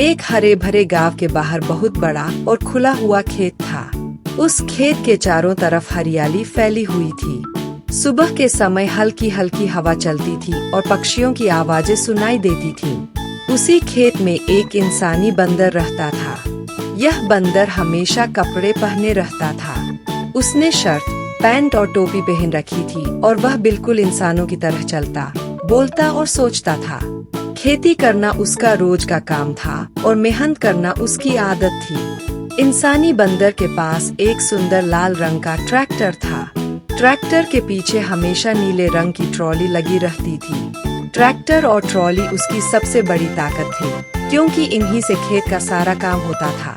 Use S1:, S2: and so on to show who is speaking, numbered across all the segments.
S1: एक हरे भरे गांव के बाहर बहुत बड़ा और खुला हुआ खेत था। उस खेत के चारों तरफ हरियाली फैली हुई थी। सुबह के समय हल्की हल्की हवा चलती थी और पक्षियों की आवाजें सुनाई देती थीं। उसी खेत में एक इंसानी बंदर रहता था। यह बंदर हमेशा कपड़े पहने रहता था। उसने शर्ट, पैंट और टोपी पहन रखी थी और वह बिल्कुल इंसानों की तरह चलता, बोलता और सोचता था। खेती करना उसका रोज का काम था और मेहनत करना उसकी आदत थी। इंसानी बंदर के पास एक सुंदर लाल रंग का ट्रैक्टर था। ट्रैक्टर के पीछे हमेशा नीले रंग की ट्रॉली लगी रहती थी। ट्रैक्टर और ट्रॉली उसकी सबसे बड़ी ताकत थी, क्योंकि इन्हीं से खेत का सारा काम होता था।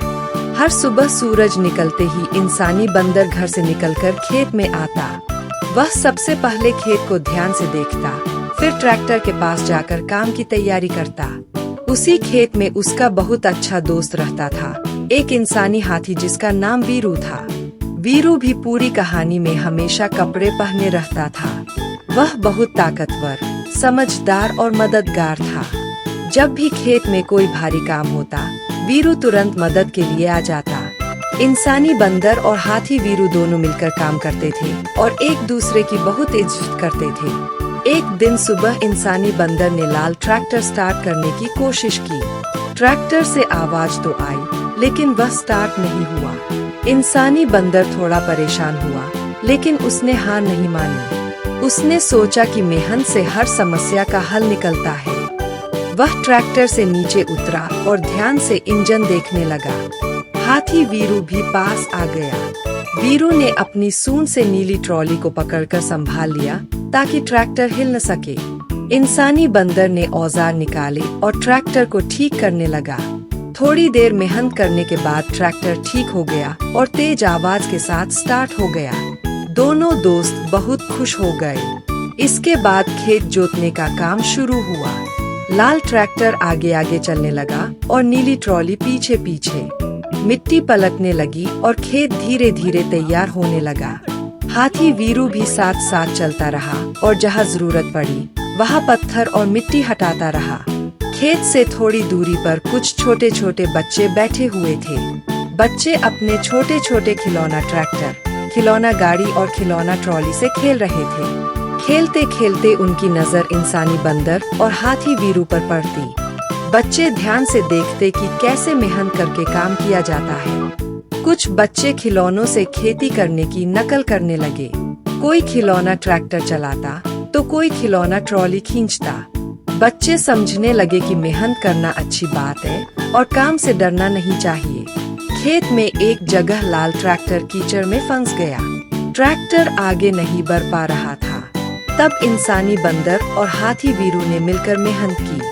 S1: हर सुबह सूरज निकलते ही इंसानी बंदर घर से निकलकर खेत में आता। वह सबसे पहले खेत को ध्यान से देखता, फिर ट्रैक्टर के पास जाकर काम की तैयारी करता। उसी खेत में उसका बहुत अच्छा दोस्त रहता था, एक इंसानी हाथी जिसका नाम वीरू था। वीरू भी पूरी कहानी में हमेशा कपड़े पहने रहता था। वह बहुत ताकतवर, समझदार और मददगार था। जब भी खेत में कोई भारी काम होता, वीरू तुरंत मदद के लिए आ जाता। इंसानी बंदर और हाथी वीरू दोनों मिलकर काम करते थे और एक दूसरे की बहुत इज्जत करते थे। एक दिन सुबह इंसानी बंदर ने लाल ट्रैक्टर स्टार्ट करने की कोशिश की। ट्रैक्टर से आवाज तो आई, लेकिन वह स्टार्ट नहीं हुआ। इंसानी बंदर थोड़ा परेशान हुआ, लेकिन उसने हार नहीं मानी। उसने सोचा कि मेहनत से हर समस्या का हल निकलता है। वह ट्रैक्टर से नीचे उतरा और ध्यान से इंजन देखने लगा। हाथी वीरू भी पास आ गया। वीरू ने अपनी सूंड से नीली ट्रॉली को पकड़कर संभाल लिया ताकि ट्रैक्टर हिल न सके। इंसानी बंदर ने औजार निकाले और ट्रैक्टर को ठीक करने लगा। थोड़ी देर मेहनत करने के बाद ट्रैक्टर ठीक हो गया और तेज आवाज के साथ स्टार्ट हो गया। दोनों दोस्त बहुत खुश हो गए। इसके बाद खेत जोतने का काम शुरू हुआ। लाल ट्रैक्टर आगे आगे चलने लगा और नीली ट्रॉली पीछे पीछे। मिट्टी पलटने लगी और खेत धीरे धीरे तैयार होने लगा। हाथी वीरू भी साथ साथ चलता रहा और जहाँ जरूरत पड़ी वहाँ पत्थर और मिट्टी हटाता रहा। खेत से थोड़ी दूरी पर कुछ छोटे छोटे बच्चे बैठे हुए थे। बच्चे अपने छोटे छोटे खिलौना ट्रैक्टर, खिलौना गाड़ी और खिलौना ट्रॉली से खेल रहे थे। खेलते खेलते उनकी नजर इंसानी बंदर और हाथी वीरू पर पड़ती। बच्चे ध्यान से देखते कि कैसे मेहनत करके काम किया जाता है। कुछ बच्चे खिलौनों से खेती करने की नकल करने लगे। कोई खिलौना ट्रैक्टर चलाता तो कोई खिलौना ट्रॉली खींचता। बच्चे समझने लगे कि मेहनत करना अच्छी बात है और काम से डरना नहीं चाहिए। खेत में एक जगह लाल ट्रैक्टर कीचड़ में फंस गया। ट्रैक्टर आगे नहीं बढ़ पा रहा था। तब इंसानी बंदर और हाथी वीरू ने मिलकर मेहनत की।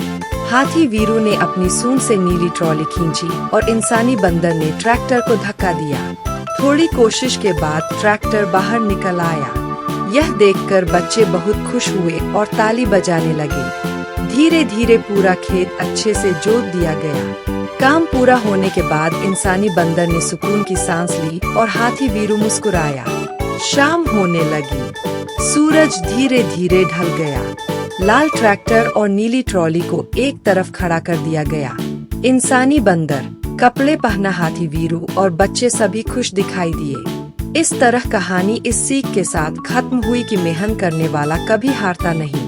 S1: हाथी वीरू ने अपनी सूंड से नीली ट्रॉली खींची और इंसानी बंदर ने ट्रैक्टर को धक्का दिया। थोड़ी कोशिश के बाद ट्रैक्टर बाहर निकल आया। यह देखकर बच्चे बहुत खुश हुए और ताली बजाने लगे। धीरे धीरे पूरा खेत अच्छे से जोत दिया गया। काम पूरा होने के बाद इंसानी बंदर ने सुकून की सांस ली और हाथी वीरू मुस्कुराया। शाम होने लगी। सूरज धीरे धीरे ढल गया। लाल ट्रैक्टर और नीली ट्रॉली को एक तरफ खड़ा कर दिया गया। इंसानी बंदर, कपड़े पहना हाथी वीरू और बच्चे सभी खुश दिखाई दिए। इस तरह कहानी इस सीख के साथ खत्म हुई कि मेहनत करने वाला कभी हारता नहीं।